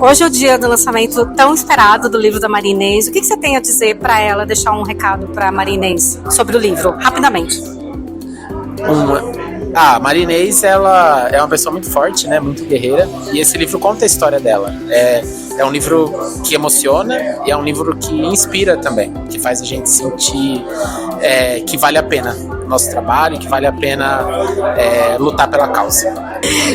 Hoje é o dia do lançamento tão esperado do livro da Maria Inês. O que você tem a dizer para ela, deixar um recado para a Maria Inês sobre o livro, rapidamente? A Maria Inês, ela é uma pessoa muito forte, né, muito guerreira, e esse livro conta a história dela. É um livro que emociona e é um livro que inspira também, que faz a gente sentir que vale a pena o nosso trabalho, que vale a pena lutar pela causa.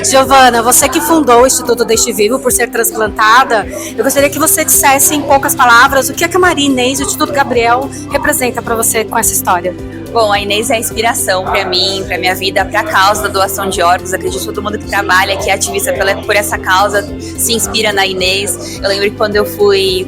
Giovana, você que fundou o Instituto Deixe Vivo por ser transplantada, eu gostaria que você dissesse em poucas palavras o que a Maria Inês e o Instituto Gabriel representa para você com essa história. Bom, a Inês é a inspiração para mim, para minha vida, para a causa da doação de órgãos. Acredito que todo mundo que trabalha, que é ativista por essa causa, se inspira na Inês. Eu lembro que quando eu fui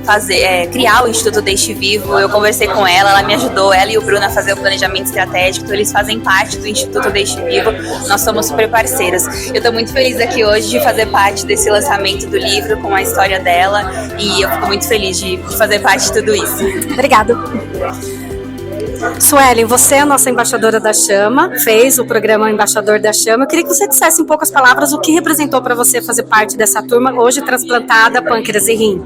criar o Instituto Deixe Vivo, eu conversei com ela me ajudou, ela e o Bruno, a fazer o planejamento estratégico. Então eles fazem parte do Instituto Deixe Vivo, nós somos super parceiros. Eu estou muito feliz aqui hoje de fazer parte desse lançamento do livro com a história dela e eu fico muito feliz de fazer parte de tudo isso. Obrigada. Suelen, você é a nossa embaixadora da Chama, fez o programa Embaixador da Chama. Eu queria que você dissesse em poucas palavras o que representou para você fazer parte dessa turma, hoje transplantada, pâncreas e rim.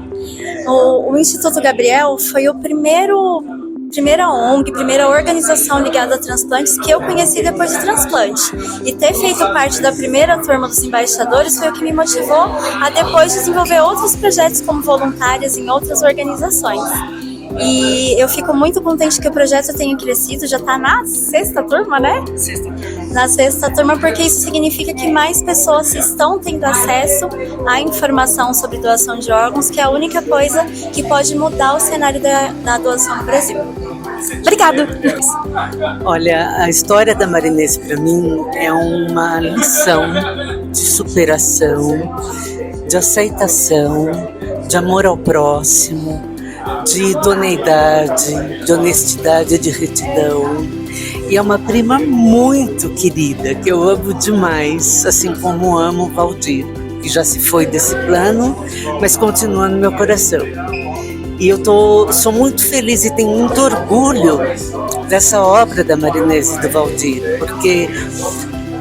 O Instituto Gabriel foi o primeira ONG, primeira organização ligada a transplantes que eu conheci depois do transplante. E ter feito parte da primeira turma dos embaixadores foi o que me motivou a depois desenvolver outros projetos como voluntárias em outras organizações. E eu fico muito contente que o projeto tenha crescido, já está na 6ª turma, né? Na 6ª turma, porque isso significa que mais pessoas estão tendo acesso à informação sobre doação de órgãos, que é a única coisa que pode mudar o cenário da doação no Brasil. Obrigada. Olha, a história da Maria Inês para mim é uma lição de superação, de aceitação, de amor ao próximo, de idoneidade, de honestidade e de retidão. E é uma prima muito querida, que eu amo demais, assim como amo o Valdir, que já se foi desse plano, mas continua no meu coração. E eu sou muito feliz e tenho muito orgulho dessa obra da Maria Inês e do Valdir, porque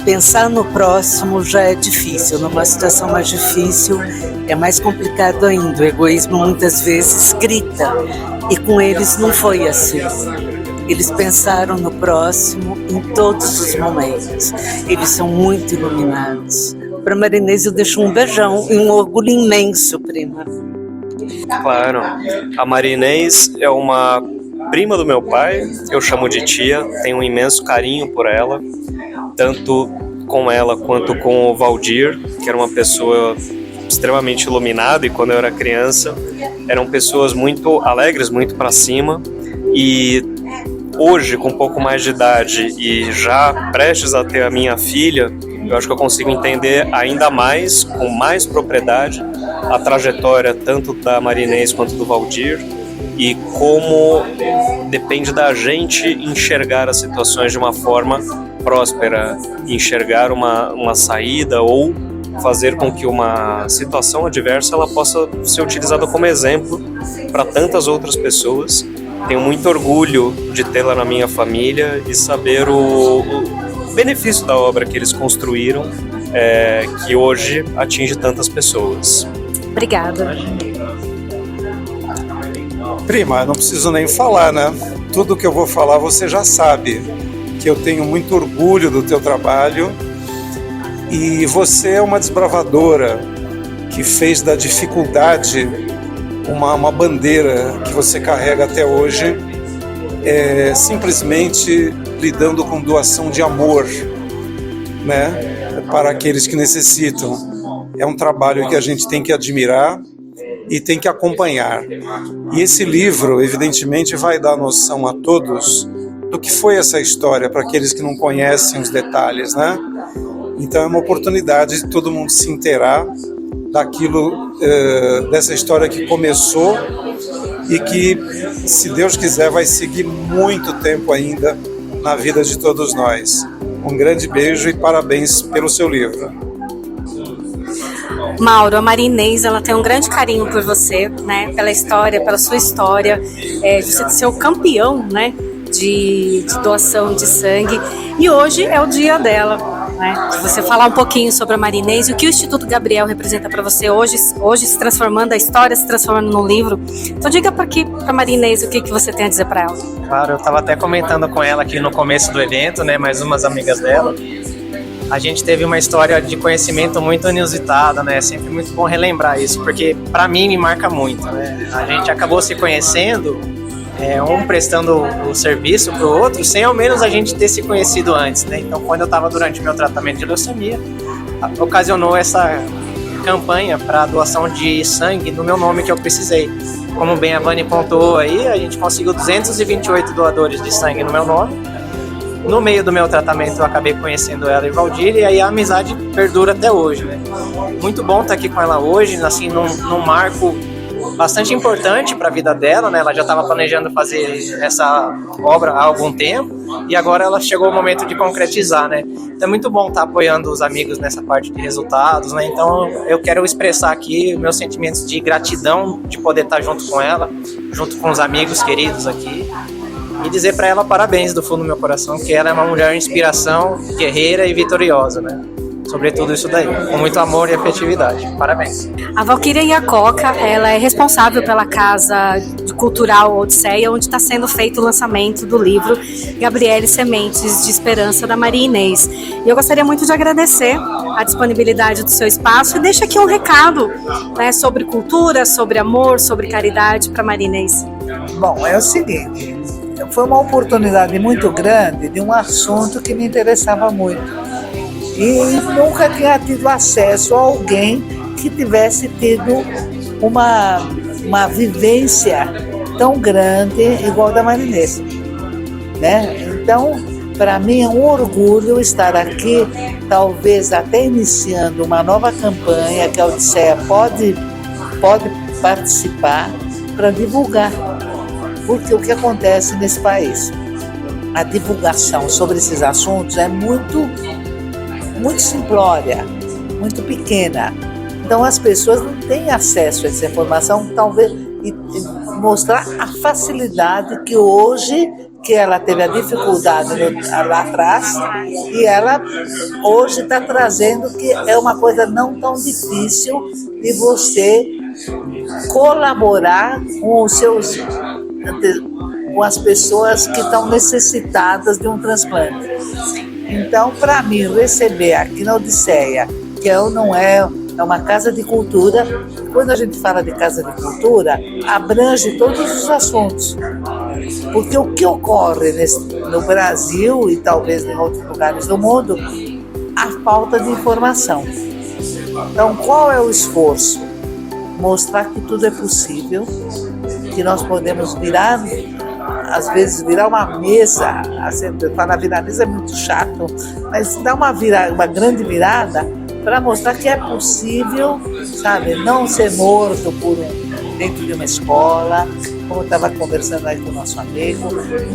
pensar no próximo já é difícil, numa situação mais difícil é mais complicado ainda. O egoísmo muitas vezes grita, e com eles não foi assim. Eles pensaram no próximo em todos os momentos. Eles são muito iluminados. Para Maria Inês eu deixo um beijão e um orgulho imenso, prima. Claro, a Maria Inês é uma prima do meu pai, eu chamo de tia, tenho um imenso carinho por ela, tanto com ela quanto com o Valdir, que era uma pessoa extremamente iluminada, e quando eu era criança eram pessoas muito alegres, muito para cima, e hoje, com um pouco mais de idade e já prestes a ter a minha filha, eu acho que eu consigo entender ainda mais, com mais propriedade, a trajetória tanto da Maria Inês quanto do Valdir, e como depende da gente enxergar as situações de uma forma próspera, enxergar uma saída ou fazer com que uma situação adversa ela possa ser utilizada como exemplo para tantas outras pessoas. Tenho muito orgulho de tê-la na minha família e saber o benefício da obra que eles construíram, que hoje atinge tantas pessoas. Obrigada. Prima, não preciso nem falar, né? Tudo que eu vou falar você já sabe, que eu tenho muito orgulho do teu trabalho, e você é uma desbravadora que fez da dificuldade uma bandeira que você carrega até hoje, simplesmente lidando com doação de amor, né, para aqueles que necessitam. É um trabalho que a gente tem que admirar e tem que acompanhar. E esse livro, evidentemente, vai dar noção a todos do que foi essa história, para aqueles que não conhecem os detalhes, né? Então é uma oportunidade de todo mundo se inteirar daquilo, dessa história que começou e que, se Deus quiser, vai seguir muito tempo ainda na vida de todos nós. Um grande beijo e parabéns pelo seu livro. Mauro, a Maria Inês, ela tem um grande carinho por você, né? Pela história, pela sua história, de você ser o campeão, né? De doação de sangue. E hoje é o dia dela. né? Você falar um pouquinho sobre a Maria Inês e o que o Instituto Gabriel representa para você hoje se transformando, a história se transformando num livro. Então diga para Maria Inês o que você tem a dizer para ela. Claro, eu estava até comentando com ela aqui no começo do evento, né? Mais umas amigas dela. A gente teve uma história de conhecimento muito inusitada, né? É sempre muito bom relembrar isso, porque para mim me marca muito, né? A gente acabou se conhecendo, um prestando o serviço para o outro, sem ao menos a gente ter se conhecido antes, né? Então, quando eu estava durante meu tratamento de leucemia, ocasionou essa campanha para doação de sangue no meu nome que eu precisei. Como bem a Vani pontuou aí, a gente conseguiu 228 doadores de sangue no meu nome. No meio do meu tratamento eu acabei conhecendo ela e o Valdir, e aí a amizade perdura até hoje, né? Muito bom estar aqui com ela hoje, assim, num marco bastante importante para a vida dela, né? Ela já estava planejando fazer essa obra há algum tempo e agora ela chegou o momento de concretizar, né? Então é muito bom estar apoiando os amigos nessa parte de resultados, né? Então eu quero expressar aqui meus sentimentos de gratidão de poder estar junto com ela, junto com os amigos queridos aqui, e dizer para ela parabéns do fundo do meu coração, que ela é uma mulher inspiração, guerreira e vitoriosa, né? Sobretudo isso daí, com muito amor e afetividade. Parabéns. A Valquíria Iacoca, ela é responsável pela Casa Cultural Odisseia, onde está sendo feito o lançamento do livro Gabriele Sementes de Esperança, da Maria Inês. E eu gostaria muito de agradecer a disponibilidade do seu espaço e deixa aqui um recado, né, sobre cultura, sobre amor, sobre caridade para Maria Inês. Bom, é o seguinte, foi uma oportunidade muito grande de um assunto que me interessava muito. E nunca tinha tido acesso a alguém que tivesse tido uma vivência tão grande igual da Maria Inês, né? Então, para mim é um orgulho estar aqui, talvez até iniciando uma nova campanha que a Odisseia pode participar para divulgar. Porque o que acontece nesse país? A divulgação sobre esses assuntos é muito simplória, muito pequena. Então as pessoas não têm acesso a essa informação, talvez, e mostrar a facilidade que hoje, que ela teve a dificuldade lá atrás, e ela hoje está trazendo que é uma coisa não tão difícil de você colaborar com com as pessoas que estão necessitadas de um transplante. Então, para mim, receber aqui na Odisseia, que não é uma casa de cultura, quando a gente fala de casa de cultura, abrange todos os assuntos. Porque o que ocorre no Brasil e talvez em outros lugares do mundo, a falta de informação. Então, qual é o esforço? Mostrar que tudo é possível, que nós podemos às vezes virar uma mesa, assim, falar virar mesa é muito chato, mas dar uma grande virada para mostrar que é possível, sabe, não ser morto dentro de uma escola, como eu estava conversando aí com o nosso amigo,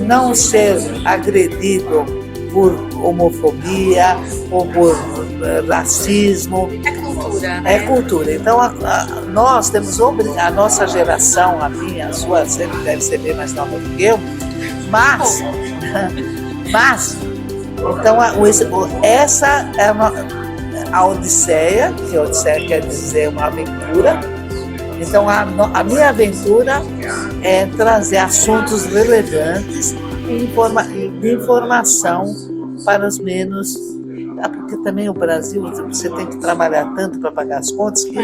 não ser agredido por homofobia ou por racismo. É cultura, né? É cultura. Então, nós temos a nossa geração, a minha, a sua, sempre deve ser bem mais nova do que eu, mas então, essa é a Odisseia, que a Odisseia quer dizer uma aventura. Então, a minha aventura é trazer assuntos relevantes de informação para os menos. Porque também o Brasil, você tem que trabalhar tanto para pagar as contas que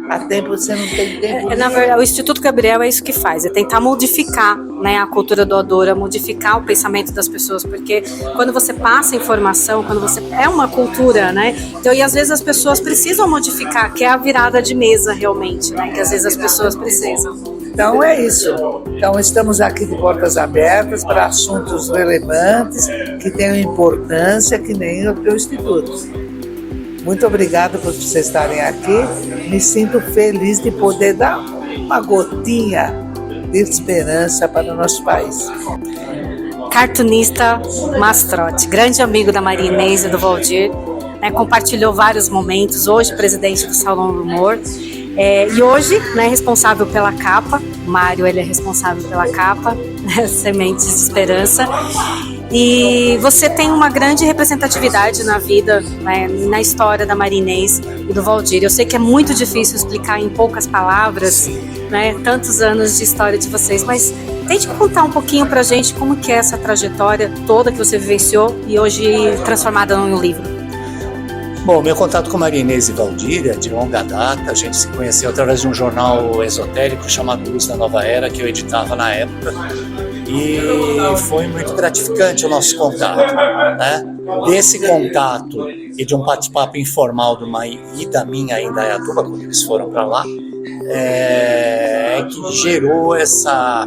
há tempo você não tem tempo. Na verdade, o Instituto Gabriel é isso que faz, é tentar modificar, né, a cultura doadora, modificar o pensamento das pessoas, porque quando você passa informação, quando você é uma cultura, né, então, e às vezes as pessoas precisam modificar, que é a virada de mesa realmente, né, que às vezes as pessoas precisam. Então é isso. Então estamos aqui de portas abertas para assuntos relevantes que tenham importância, que nem o teu Instituto. Muito obrigada por vocês estarem aqui. Me sinto feliz de poder dar uma gotinha de esperança para o nosso país. Cartunista Mastrotti, grande amigo da Maria Inês e do Valdir, né, compartilhou vários momentos, hoje presidente do Salão do Humor. E hoje, né, responsável pela capa, Mário, ele é responsável pela capa, né, Sementes de Esperança. E você tem uma grande representatividade na vida, né, na história da Maria Inês e do Valdir. Eu sei que é muito difícil explicar em poucas palavras, né, tantos anos de história de vocês, mas tente contar um pouquinho pra gente como que é essa trajetória toda que você vivenciou e hoje transformada em um livro. Bom, meu contato com Maria Inês e Valdir é de longa data. A gente se conheceu através de um jornal esotérico chamado Luz da Nova Era, que eu editava na época. E foi muito gratificante o nosso contato, né? Desse contato e de um bate-papo informal de uma ida minha em Indaiatuba, quando eles foram para lá, que gerou essa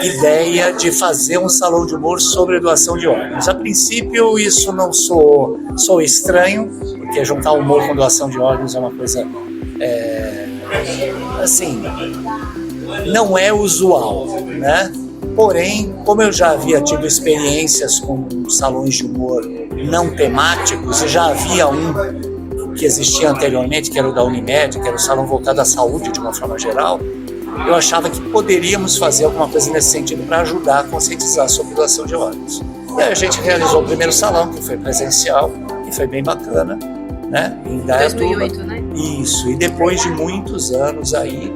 ideia de fazer um salão de humor sobre doação de órgãos. A princípio, isso não sou estranho, porque juntar humor com doação de órgãos é uma coisa, assim, não é usual, né? Porém, como eu já havia tido experiências com salões de humor não temáticos, e já havia um que existia anteriormente, que era o da Unimed, que era o salão voltado à saúde de uma forma geral, eu achava que poderíamos fazer alguma coisa nesse sentido para ajudar a conscientizar sobre doação de órgãos. E aí a gente realizou o primeiro salão, que foi presencial, que foi bem bacana, né? Em 2008, né? Isso, e depois de muitos anos aí,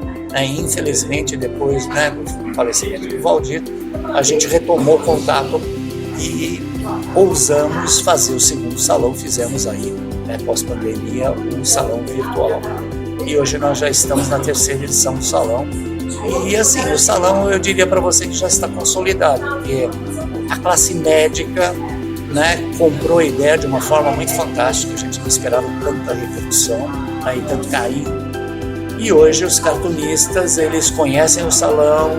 infelizmente, depois, né, do falecimento do Valdir, a gente retomou o contato e ousamos fazer o segundo salão. Fizemos aí, né, pós-pandemia, um salão virtual. E hoje nós já estamos na terceira edição do salão. E assim, o salão, eu diria para você que já está consolidado, porque a classe médica, né, comprou a ideia de uma forma muito fantástica. A gente não esperava tanta repercussão, aí tanto carinho. E hoje os cartunistas, eles conhecem o salão,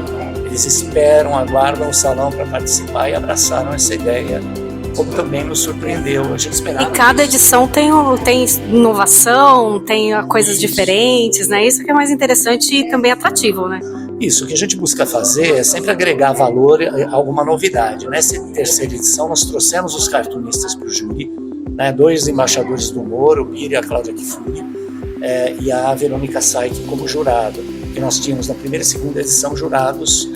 eles esperam, aguardam o salão para participar e abraçaram essa ideia, como também nos surpreendeu. A gente esperava. E cada edição tem inovação, tem coisas diferentes, né? Isso que é mais interessante e também atrativo, né? Isso, o que a gente busca fazer é sempre agregar valor a alguma novidade. Nessa terceira edição, nós trouxemos os cartunistas para o júri, né? 2 embaixadores do humor, o Piri e a Cláudia Kifuri, e a Verônica Saik como jurado, que nós tínhamos na primeira e segunda edição jurados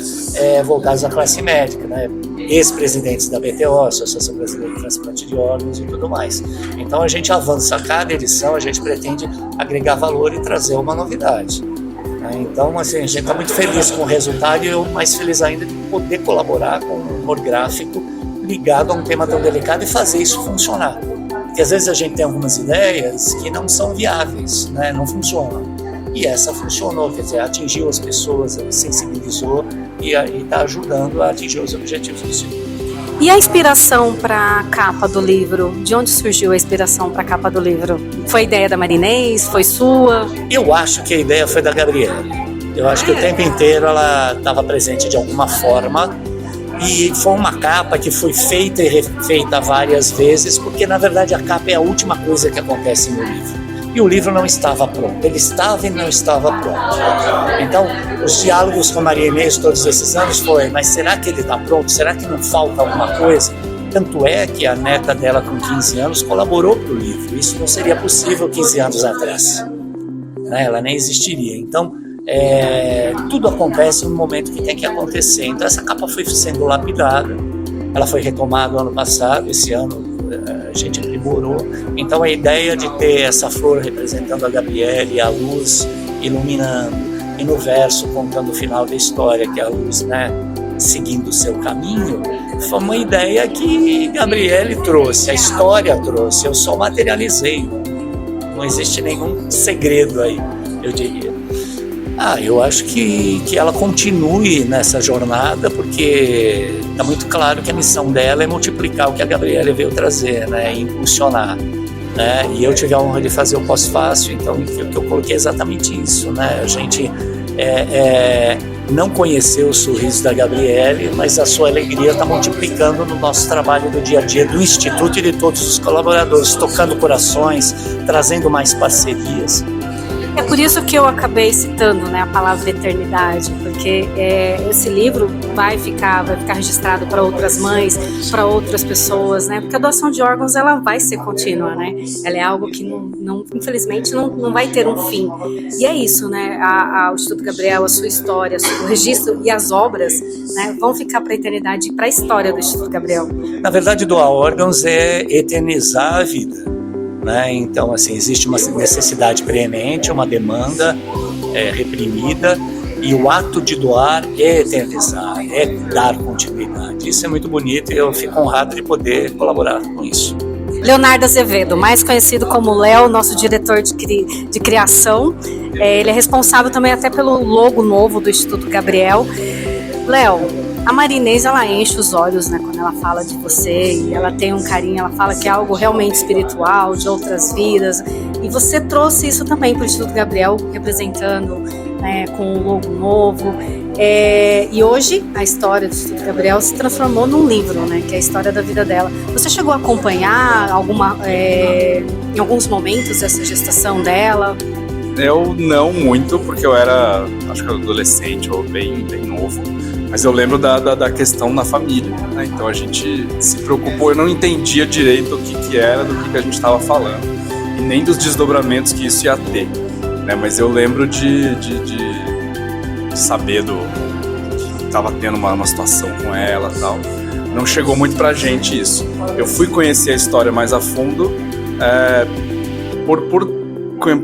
voltados à classe médica, né? Ex-presidentes da BTO, Associação Brasileira de Transplante de Órgãos e tudo mais. Então a gente avança a cada edição, a gente pretende agregar valor e trazer uma novidade. Então assim, a gente está muito feliz com o resultado e eu mais feliz ainda de poder colaborar com um humor gráfico ligado a um tema tão delicado e fazer isso funcionar. Porque às vezes a gente tem algumas ideias que não são viáveis, né? Não funcionam. E essa funcionou, quer dizer, atingiu as pessoas, sensibilizou e está ajudando a atingir os objetivos do ciclo. E a inspiração para a capa do livro? De onde surgiu a inspiração para a capa do livro? Foi ideia da Maria Inês? Foi sua? Eu acho que a ideia foi da Gabriele. Eu acho que o tempo inteiro ela estava presente de alguma forma. E foi uma capa que foi feita e refeita várias vezes, porque na verdade a capa é a última coisa que acontece no livro. E o livro não estava pronto, ele estava e não estava pronto. Então, os diálogos com Maria Inês todos esses anos foi, mas será que ele está pronto? Será que não falta alguma coisa? Tanto é que a neta dela com 15 anos colaborou para o livro. Isso não seria possível 15 anos atrás, né? Ela nem existiria. Então, tudo acontece no momento que tem que acontecer. Então essa capa foi sendo lapidada, ela foi retomada no ano passado, esse ano a gente aprimorou. Então a ideia de ter essa flor representando a Gabriele, a luz iluminando, e no verso contando o final da história, que é a luz, né, seguindo o seu caminho, foi uma ideia que Gabriele trouxe, a história trouxe, eu só materializei, não existe nenhum segredo aí, eu diria. Eu acho que ela continue nessa jornada, porque está muito claro que a missão dela é multiplicar o que a Gabriele veio trazer, né, e impulsionar, né, e eu tive a honra de fazer o pós-fácil, então o que eu coloquei é exatamente isso, né, a gente não conheceu o sorriso da Gabriele, mas a sua alegria está multiplicando no nosso trabalho do dia a dia do Instituto e de todos os colaboradores, tocando corações, trazendo mais parcerias. É por isso que eu acabei citando, né, a palavra eternidade, porque esse livro vai ficar registrado para outras mães, para outras pessoas, né? Porque a doação de órgãos ela vai ser contínua, né? Ela é algo que infelizmente não vai ter um fim. E é isso, né? O Instituto Gabriel, a sua história, o registro e as obras, né, vão ficar para a eternidade e para a história do Instituto Gabriel. Na verdade, doar órgãos é eternizar a vida, né? Então, assim, existe uma necessidade preemente, uma demanda reprimida, e o ato de doar é eternizar, é dar continuidade. Isso é muito bonito e eu fico honrado de poder colaborar com isso. Leonardo Azevedo, mais conhecido como Léo, nosso diretor de criação. Ele é responsável também até pelo logo novo do Instituto Gabriel. Léo, a Marinês, ela enche os olhos, né, quando ela fala de você, e ela tem um carinho, ela fala que é algo realmente espiritual, de outras vidas, e você trouxe isso também para o Instituto Gabriel, representando, né, com um logo novo, e hoje a história do Instituto Gabriel se transformou num livro, né, que é a história da vida dela. Você chegou a acompanhar em alguns momentos essa gestação dela? Eu não muito, porque eu era, acho que adolescente ou bem novo. Mas eu lembro da questão na família, né? Então a gente se preocupou, eu não entendia direito o que era, do que a gente estava falando, e nem dos desdobramentos que isso ia ter, né? Mas eu lembro de saber que estava tendo uma situação com ela e tal. Não chegou muito pra gente isso. Eu fui conhecer a história mais a fundo,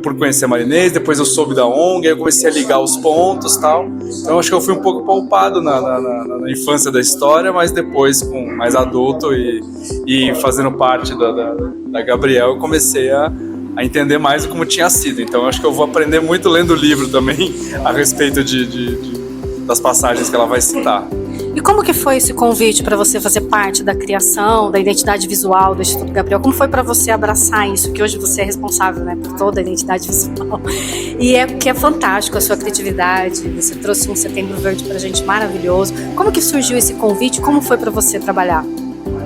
por conhecer a Marinês, depois eu soube da ONG, aí eu comecei a ligar os pontos e tal. Então acho que eu fui um pouco poupado na infância da história, mas depois, com mais adulto e fazendo parte da Gabriel, eu comecei a entender mais como tinha sido. Então acho que eu vou aprender muito lendo o livro também a respeito das passagens que ela vai citar. E como que foi esse convite para você fazer parte da criação, da identidade visual do Instituto Gabriel? Como foi para você abraçar isso, que hoje você é responsável, né, por toda a identidade visual? E que é fantástico a sua criatividade, você trouxe um Setembro Verde pra gente maravilhoso. Como que surgiu esse convite? Como foi para você trabalhar?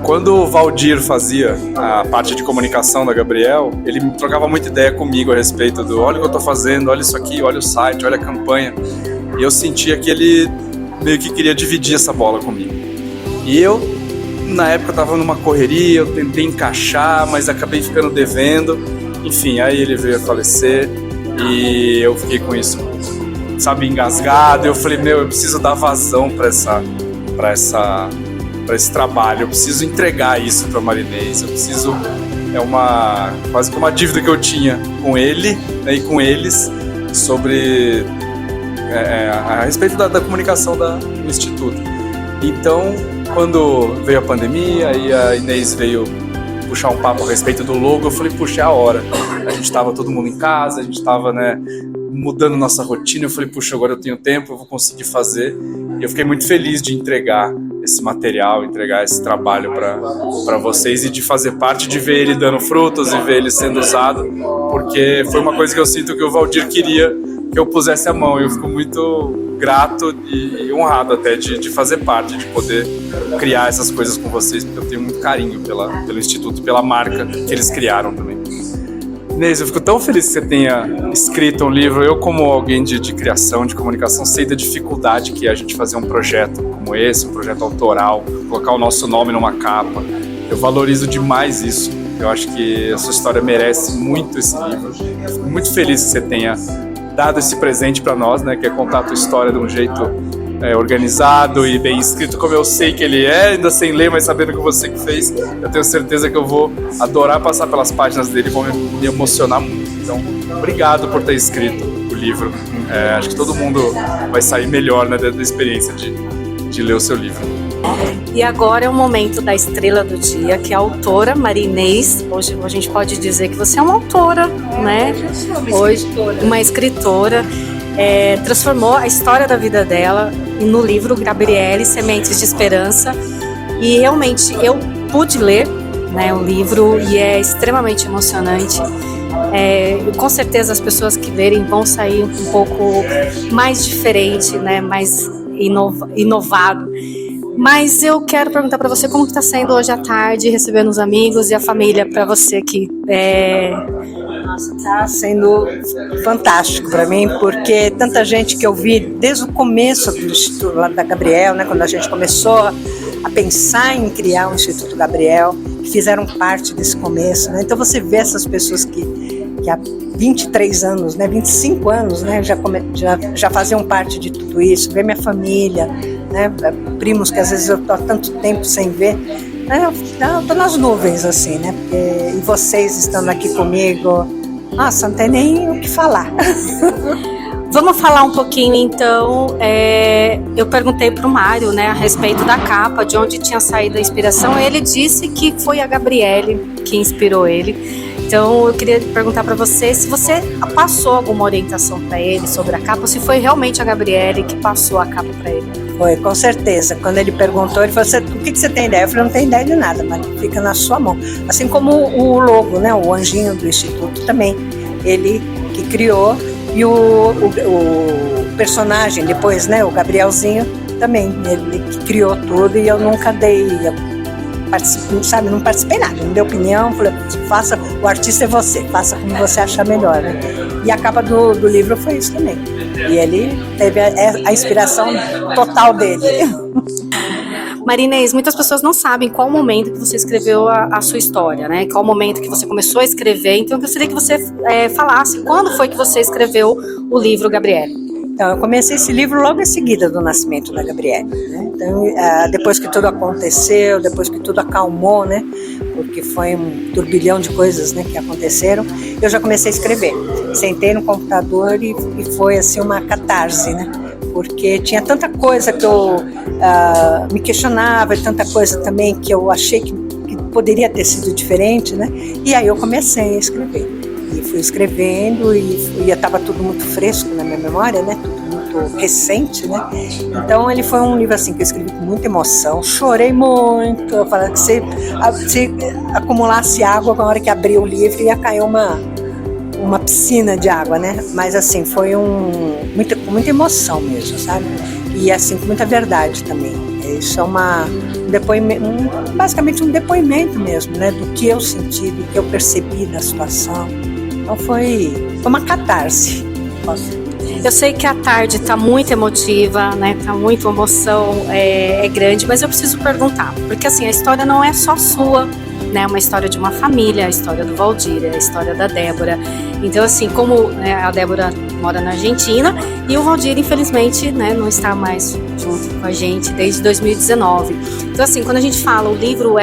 Quando o Valdir fazia a parte de comunicação da Gabriel, ele trocava muita ideia comigo a respeito do olha o que eu tô fazendo, olha isso aqui, olha o site, olha a campanha. E eu sentia que ele meio que queria dividir essa bola comigo. E eu, na época, estava numa correria, eu tentei encaixar, mas acabei ficando devendo. Enfim, aí ele veio a falecer e eu fiquei com isso, sabe, engasgado. Eu falei, eu preciso dar vazão para esse trabalho, eu preciso entregar isso para Marinês, eu preciso... quase que uma dívida que eu tinha com ele, né, e com eles sobre... a respeito da comunicação do Instituto. Então, quando veio a pandemia e a Inês veio puxar um papo a respeito do logo, eu falei, puxa, é a hora. A gente estava todo mundo em casa, a gente estava, né, mudando nossa rotina, eu falei, puxa, agora eu tenho tempo, eu vou conseguir fazer. E eu fiquei muito feliz de entregar esse material, entregar esse trabalho para vocês e de fazer parte, de ver ele dando frutos e ver ele sendo usado, porque foi uma coisa que eu sinto que o Valdir queria que eu pusesse a mão. Eu fico muito grato e honrado até de fazer parte, de poder criar essas coisas com vocês, porque eu tenho muito carinho pelo Instituto, pela marca que eles criaram também. Inês, eu fico tão feliz que você tenha escrito um livro. Eu, como alguém de criação, de comunicação, sei da dificuldade que é a gente fazer um projeto como esse, um projeto autoral, colocar o nosso nome numa capa. Eu valorizo demais isso. Eu acho que a sua história merece muito esse livro. Eu fico muito feliz que você tenha dado esse presente para nós, né, que é contar a tua história de um jeito organizado e bem escrito, como eu sei que ele é, ainda sem ler, mas sabendo que você que fez, eu tenho certeza que eu vou adorar passar pelas páginas dele e vou me emocionar muito. Então, obrigado por ter escrito o livro. Acho que todo mundo vai sair melhor, né, da experiência de ler o seu livro. E agora é o momento da estrela do dia, que é a autora Marinês. Hoje a gente pode dizer que você é uma autora, né? Hoje, uma escritora. Transformou a história da vida dela no livro Gabriele, Sementes de Esperança. E realmente eu pude ler, né, o livro e é extremamente emocionante. Com certeza as pessoas que lerem vão sair um pouco mais diferente, né, mais inovado. Mas eu quero perguntar para você como que está sendo hoje à tarde, recebendo os amigos e a família para você que Nossa, está sendo fantástico para mim, porque tanta gente que eu vi desde o começo do Instituto da Gabriel, né, quando a gente começou a pensar em criar o Instituto Gabriel, que fizeram parte desse começo, né? Então você vê essas pessoas que há 23 anos, né, 25 anos, né, já faziam parte de tudo isso, ver minha família, né, primos que às vezes eu estou há tanto tempo sem ver, né, eu estou nas nuvens, assim, né, porque, e vocês estando aqui comigo, nossa, não tem nem o que falar. Vamos falar um pouquinho, então, eu perguntei para o Mário, né, a respeito da capa, de onde tinha saído a inspiração, e ele disse que foi a Gabriele que inspirou ele. Então, eu queria perguntar para você se você passou alguma orientação para ele sobre a capa, ou se foi realmente a Gabriele que passou a capa para ele. Foi, com certeza. Quando ele perguntou, ele falou, o que você tem ideia? Eu falei, não tenho ideia de nada, mas fica na sua mão. Assim como o logo, né, o anjinho do Instituto também, ele que criou, e o personagem depois, né, o Gabrielzinho, também, ele que criou tudo, e eu nunca não participei nada, não dei opinião, falei, o artista é você, faça como você achar melhor, né? E a capa do livro foi isso também, e ele teve a inspiração total dele. Marinês, muitas pessoas não sabem qual momento que você escreveu a sua história, né? Qual momento que você começou a escrever, então eu gostaria que você falasse quando foi que você escreveu o livro Gabriele. Então, eu comecei esse livro logo em seguida do nascimento da Gabriele, né? Então, depois que tudo aconteceu, depois que tudo acalmou, né? Porque foi um turbilhão de coisas, né, que aconteceram, eu já comecei a escrever. Sentei no computador e foi assim uma catarse, né? Porque tinha tanta coisa que eu me questionava, e tanta coisa também que eu achei que poderia ter sido diferente, né? E aí eu comecei a escrever. E fui escrevendo e estava tudo muito fresco na minha memória, né? Tudo muito recente, né? Então ele foi um livro assim que eu escrevi com muita emoção, chorei muito. Eu falava que se acumulasse água na hora que abri o livro ia cair uma piscina de água, né? Mas assim foi com muita emoção mesmo, sabe? E assim com muita verdade também. Isso é basicamente um depoimento mesmo, né? Do que eu senti, do que eu percebi da situação. Então foi uma catarse. Eu sei que a tarde está muito emotiva, né? Tá muita emoção, é grande, mas eu preciso perguntar, porque assim, a história não é só sua, né? É uma história de uma família, a história do Valdir, a história da Débora. Então assim, como, né, a Débora mora na Argentina e o Valdir, infelizmente, né, não está mais junto com a gente desde 2019. Então assim, quando a gente fala, o livro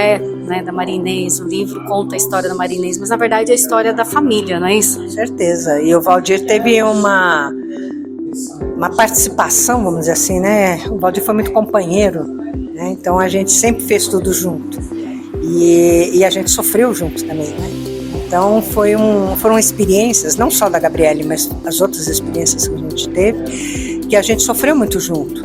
né, da Marinês, o livro conta a história da Marinês, mas na verdade é a história da família, não é isso? Com certeza, e o Valdir teve uma participação, vamos dizer assim, né? O Valdir foi muito companheiro, né? Então a gente sempre fez tudo junto e a gente sofreu junto também, né? Então foram experiências, não só da Gabriele, mas as outras experiências que a gente teve, que a gente sofreu muito junto.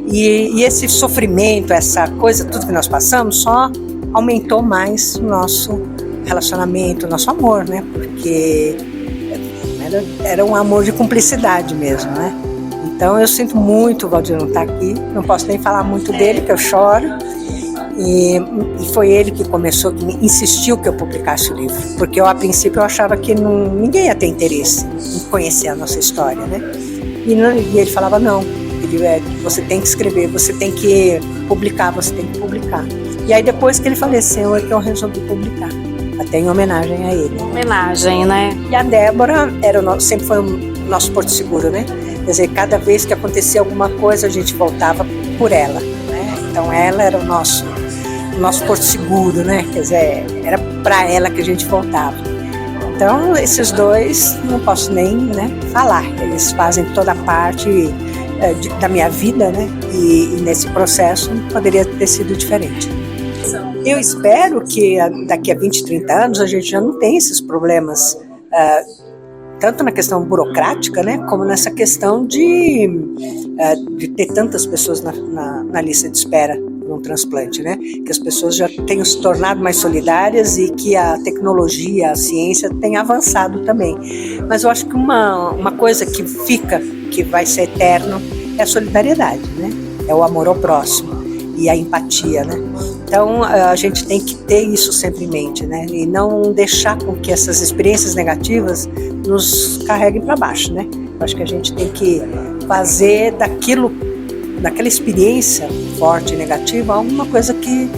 E esse sofrimento, essa coisa, tudo que nós passamos, só aumentou mais o nosso relacionamento, o nosso amor, né? Porque era um amor de cumplicidade mesmo, né? Então eu sinto muito o Valdir não estar aqui, não posso nem falar muito dele, que eu choro. E foi ele que começou, que insistiu que eu publicasse o livro, porque a princípio eu achava que ninguém ia ter interesse em conhecer a nossa história, né? E ele falava não, você tem que escrever, você tem que publicar, você tem que publicar. E aí depois que ele faleceu é que eu resolvi publicar, até em homenagem a ele. Homenagem, né? E a Débora sempre foi o nosso porto seguro, né? Quer dizer, cada vez que acontecia alguma coisa a gente voltava por ela, né? Então ela era o nosso porto seguro, né? Quer dizer, era para ela que a gente voltava. Então esses dois não posso nem, né, falar, eles fazem toda a parte da minha vida, né? E nesse processo poderia ter sido diferente. Eu espero que daqui a 20, 30 anos a gente já não tenha esses problemas, tanto na questão burocrática, né, como nessa questão de ter tantas pessoas na lista de espera por um transplante, né? Que as pessoas já tenham se tornado mais solidárias e que a tecnologia, a ciência tenha avançado também. Mas eu acho que uma coisa que vai ser eterno é a solidariedade, né? É o amor ao próximo. e a empatia, né? Então a gente tem que ter isso sempre em mente, né? E não deixar com que essas experiências negativas nos carreguem para baixo, né? Eu acho que a gente tem que fazer daquela experiência forte e negativa alguma coisa que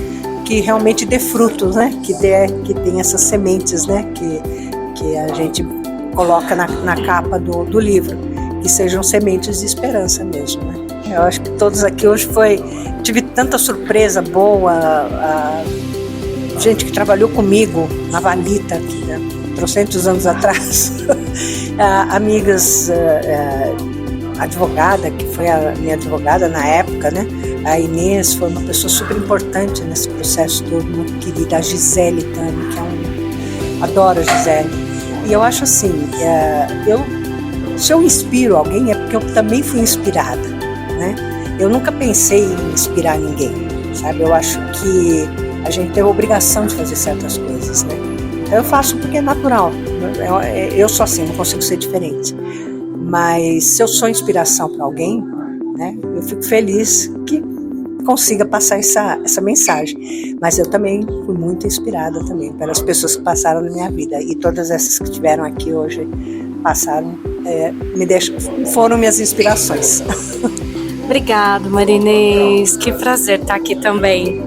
realmente dê frutos, né? Que tem essas sementes, né? Que a gente coloca na capa do livro, que sejam sementes de esperança mesmo, né? Eu acho que todos aqui hoje tive tanta surpresa boa, gente que trabalhou comigo na Valita, aqui, né, 300 anos atrás, amigas, advogada, que foi a minha advogada na época, né? A Inês foi uma pessoa super importante nesse processo todo, muito querida, a Gisele também, que adoro a Gisele. E eu acho assim, se eu inspiro alguém é porque eu também fui inspirada, né? Eu nunca pensei em inspirar ninguém, sabe? Eu acho que a gente tem a obrigação de fazer certas coisas, né? Então eu faço porque é natural. Eu sou assim, não consigo ser diferente. Mas se eu sou inspiração para alguém, né? Eu fico feliz que consiga passar essa mensagem. Mas eu também fui muito inspirada também pelas pessoas que passaram na minha vida. E todas essas que estiveram aqui hoje passaram, foram minhas inspirações. Obrigada, Marinês. Que prazer estar aqui também.